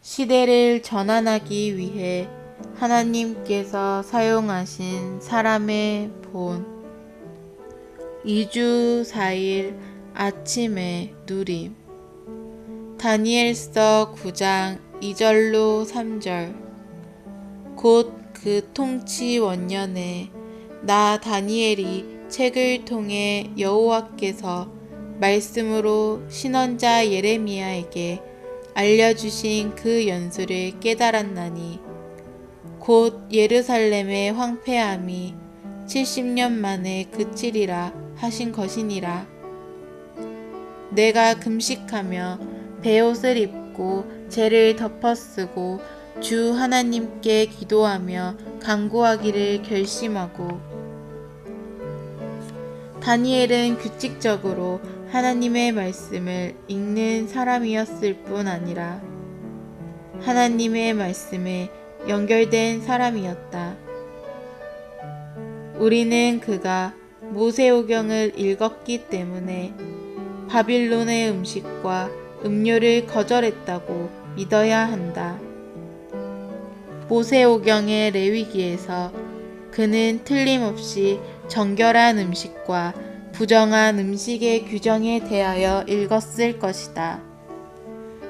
시대를 전환하기 위해 하나님께서 사용하신 사람의 본 2주 4일 아침의 누림. 다니엘서 9장 2절로 3절. 곧 그 통치 원년에 나 다니엘이 책을 통해 여호와께서 말씀으로 신언자 예레미야에게 알려주신 그 연수를 깨달았나니 곧 예루살렘의 황폐함이 70년 만에 그치리라 하신 것이니라. 내가 금식하며 베옷을 입고 죄를 덮어쓰고 주 하나님께 기도하며 간구하기를 결심하고, 다니엘은 규칙적으로 하나님의 말씀을 읽는 사람이었을 뿐 아니라 하나님의 말씀에 연결된 사람이었다. 우리는 그가 모세오경을 읽었기 때문에 바빌론의 음식과 음료를 거절했다고 믿어야 한다. 모세오경의 레위기에서 그는 틀림없이 정결한 음식과 부정한 음식의 규정에 대하여 읽었을 것이다.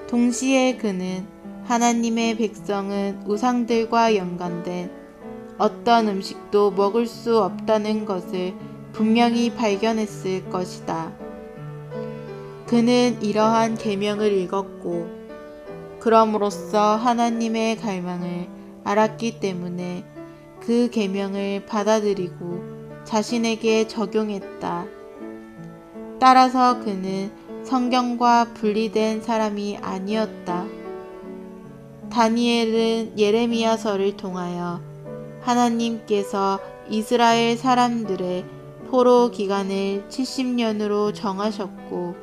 동시에 그는 하나님의 백성은 우상들과 연관된 어떤 음식도 먹을 수 없다는 것을 분명히 발견했을 것이다. 그는 이러한 계명을 읽었고 그럼으로써 하나님의 갈망을 알았기 때문에 그 계명을 받아들이고 자신에게 적용했다. 따라서 그는 성경과 분리된 사람이 아니었다. 다니엘은 예레미야서를 통하여 하나님께서 이스라엘 사람들의 포로 기간을 70년으로 정하셨고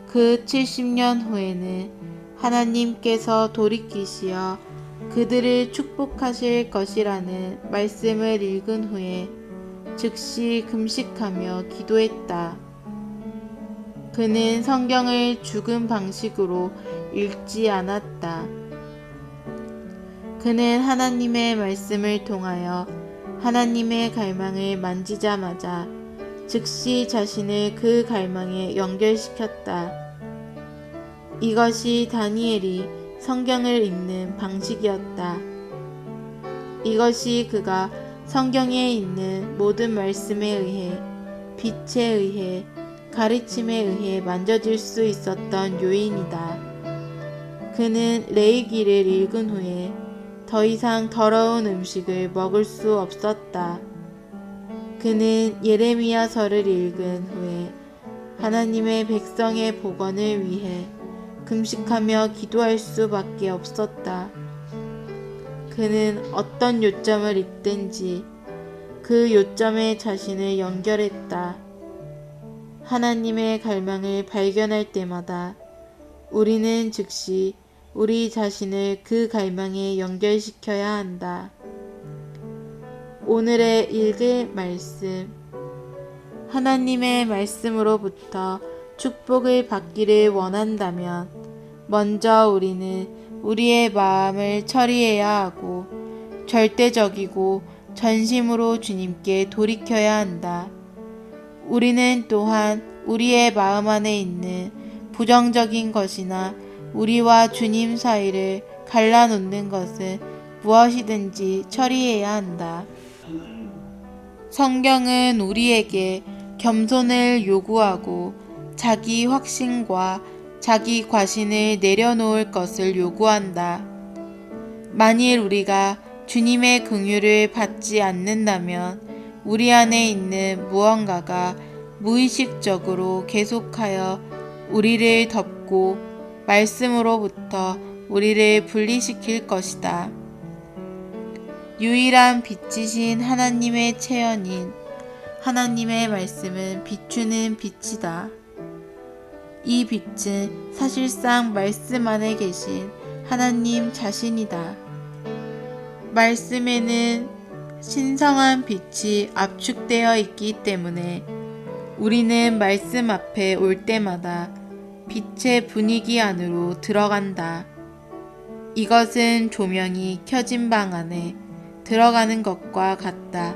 그 70년 후에는 하나님께서 돌이키시어 그들을 축복하실 것이라는 말씀을 읽은 후에 즉시 금식하며 기도했다. 그는 성경을 죽은 방식으로 읽지 않았다. 그는 하나님의 말씀을 통하여 하나님의 갈망을 만지자마자 즉시 자신을 그 갈망에 연결시켰다. 이것이 다니엘이 성경을 읽는 방식이었다. 이것이 그가 성경에 있는 모든 말씀에 의해, 빛에 의해, 가르침에 의해 만져질 수 있었던 요인이다. 그는 레위기를 읽은 후에 더 이상 더러운 음식을 먹을 수 없었다. 그는 예레미야서를 읽은 후에 하나님의 백성의 복원을 위해 금식하며 기도할 수밖에 없었다. 그는 어떤 요점을 읽든지 그 요점에 자신을 연결했다. 하나님의 갈망을 발견할 때마다 우리는 즉시 우리 자신을 그 갈망에 연결시켜야 한다. 오늘의 읽을 말씀. 하나님의 말씀으로부터 축복을 받기를 원한다면 먼저 우리는 우리의 마음을 처리해야 하고 절대적이고 전심으로 주님께 돌이켜야 한다. 우리는 또한 우리의 마음 안에 있는 부정적인 것이나 우리와 주님 사이를 갈라놓는 것은 무엇이든지 처리해야 한다. 성경은 우리에게 겸손을 요구하고 자기 확신과 자기 과신을 내려놓을 것을 요구한다. 만일 우리가 주님의 긍휼을 받지 않는다면 우리 안에 있는 무언가가 무의식적으로 계속하여 우리를 덮고 말씀으로부터 우리를 분리시킬 것이다. 유일한 빛이신 하나님의 체현인 하나님의 말씀은 비추는 빛이다. 이 빛은 사실상 말씀 안에 계신 하나님 자신이다. 말씀에는 신성한 빛이 압축되어 있기 때문에 우리는 말씀 앞에 올 때마다 빛의 분위기 안으로 들어간다. 이것은 조명이 켜진 방 안에 들어가는 것과 같다.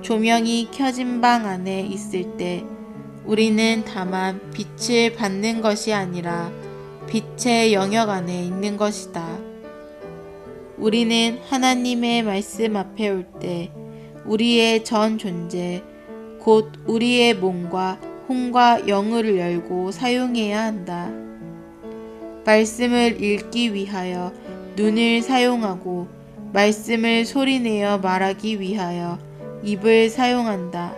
조명이 켜진 방 안에 있을 때 우리는 다만 빛을 받는 것이 아니라 빛의 영역 안에 있는 것이다. 우리는 하나님의 말씀 앞에 올 때 우리의 전 존재, 곧 우리의 몸과 혼과 영을 열고 사용해야 한다. 말씀을 읽기 위하여 눈을 사용하고 말씀을 소리내어 말하기 위하여 입을 사용한다.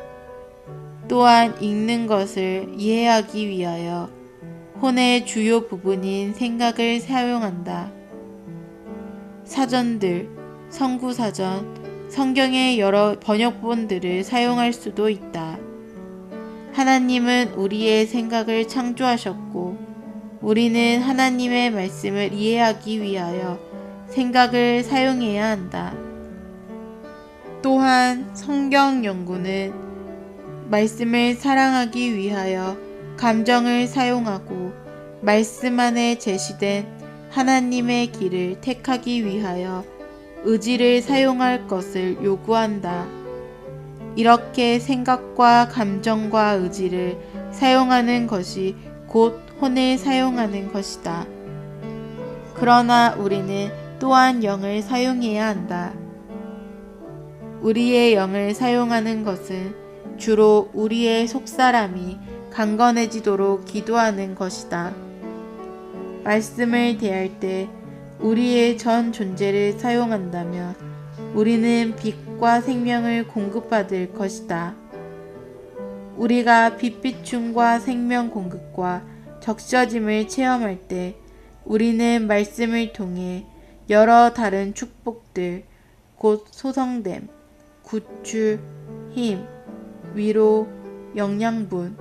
또한 읽는 것을 이해하기 위하여 혼의 주요 부분인 생각을 사용한다. 사전들, 성구사전, 성경의 여러 번역본들을 사용할 수도 있다. 하나님은 우리의 생각을 창조하셨고 우리는 하나님의 말씀을 이해하기 위하여 생각을 사용해야 한다. 또한 성경 연구는 말씀을 사랑하기 위하여 감정을 사용하고 말씀 안에 제시된 하나님의 길을 택하기 위하여 의지를 사용할 것을 요구한다. 이렇게 생각과 감정과 의지를 사용하는 것이 곧 혼을 사용하는 것이다. 그러나 우리는 또한 영을 사용해야 한다. 우리의 영을 사용하는 것은 주로 우리의 속사람이 강건해지도록 기도하는 것이다. 말씀을 대할 때 우리의 전 존재를 사용한다면 우리는 빛과 생명을 공급받을 것이다. 우리가 빛비춤과 생명 공급과 적셔짐을 체험할 때 우리는 말씀을 통해 여러 다른 축복들, 곧 소성됨, 구출, 힘, 위로, 영양분,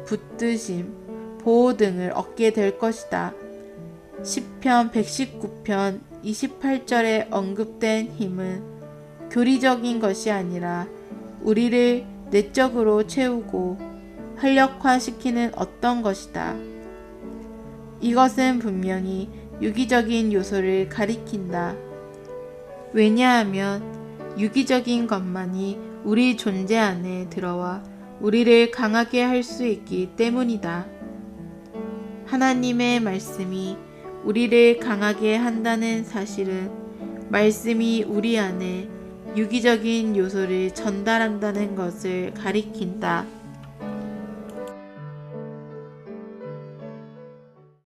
붙드심, 보호 등을 얻게 될 것이다. 시편 119편 28절에 언급된 힘은 교리적인 것이 아니라 우리를 내적으로 채우고 활력화시키는 어떤 것이다. 이것은 분명히 유기적인 요소를 가리킨다. 왜냐하면 유기적인 것만이 우리 존재 안에 들어와 우리를 강하게 할 수 있기 때문이다. 하나님의 말씀이 우리를 강하게 한다는 사실은 말씀이 우리 안에 유기적인 요소를 전달한다는 것을 가리킨다.